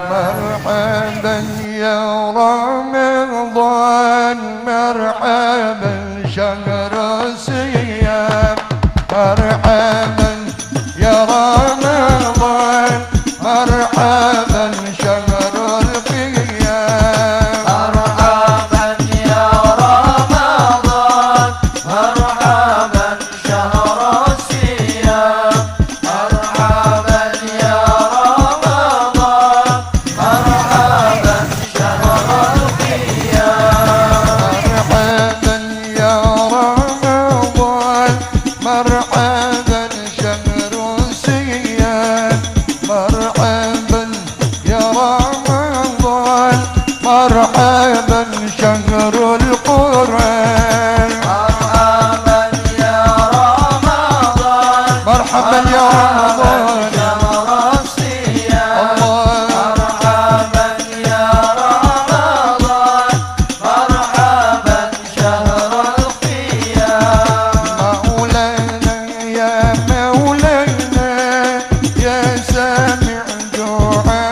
مرحبا يا رمضان مرحبا شهر الصيام مرحبا يا رمضان مرحبا شهر القيام مرحبا يا رمضان مرحبا شهر الصيام مرحبا يا رمضان مرحبا شهر القيام مرحبا يا رمضان مرحبا شهر الصيام مرحبا يا رمضان مرحبا شهر القرآن مرحبا يا رمضان مرحبا يا رمضان شهر الصيام الله مرحبا يا رمضان مرحبا شهر القيام مولانا يا مولانا يا سامع دعاء